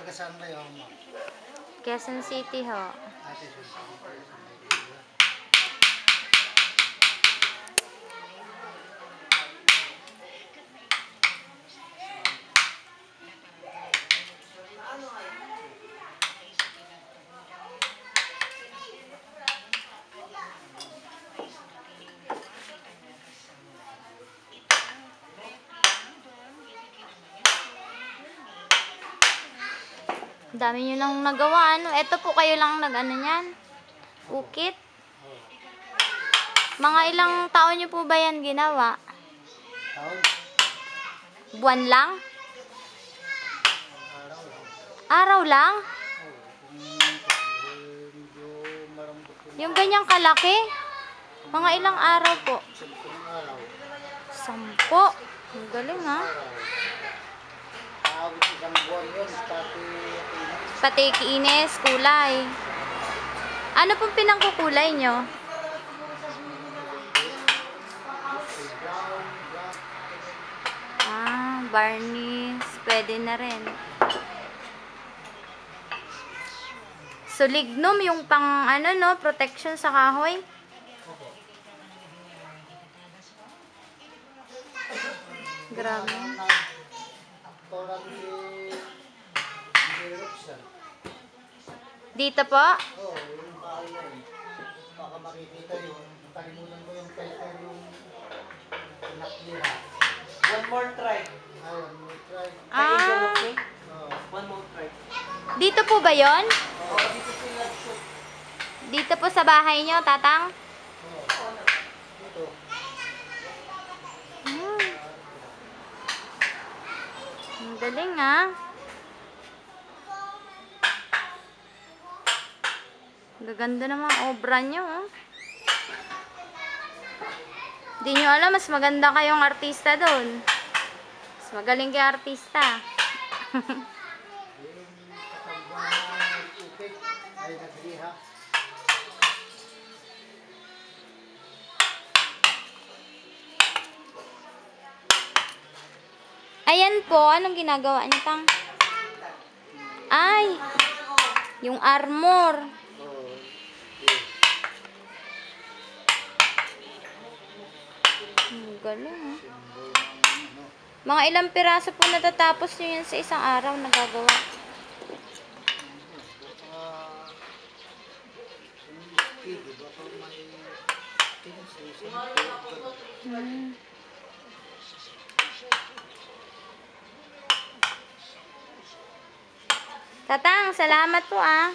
Taga saan kayo, ma'am? Quezon City ho. Ate Susan. Dami nyo nang nagawa, ano? Ito po kayo lang nag-ano yan? Ukit? Mga ilang taon nyo po ba yan ginawa? Taon? Buwan lang? Araw lang? Yung ganyang kalaki? Mga ilang araw po? 10. Ang galing ha? Isang buwan yun, Pati kiines, kulay. Ano pong pinangkukulay nyo? Varnish. Pwede na rin. So, lignum yung pang ano no, protection sa kahoy. Grabe. Dito po? Oo, yung bahay na yun. Baka makikita yun. Kalimutan ko yung title yung nakliha. One more try. One more try. Okay? Oo. One more try. Dito po ba yon? Oo, dito sila. Dito po sa bahay nyo, tatang? Oo. Dito. Ang galing ha. Gaganda naman obra nyo. Oh. Di nyo alam, mas maganda kayong artista doon. Mas magaling kayo artista. Ayan po, anong ginagawa niyo, tang? Ay, yung armor. Galing, ha? Mga ilang piraso po natatapos nyo yan sa isang araw nagagawa. Tatang, salamat po ah.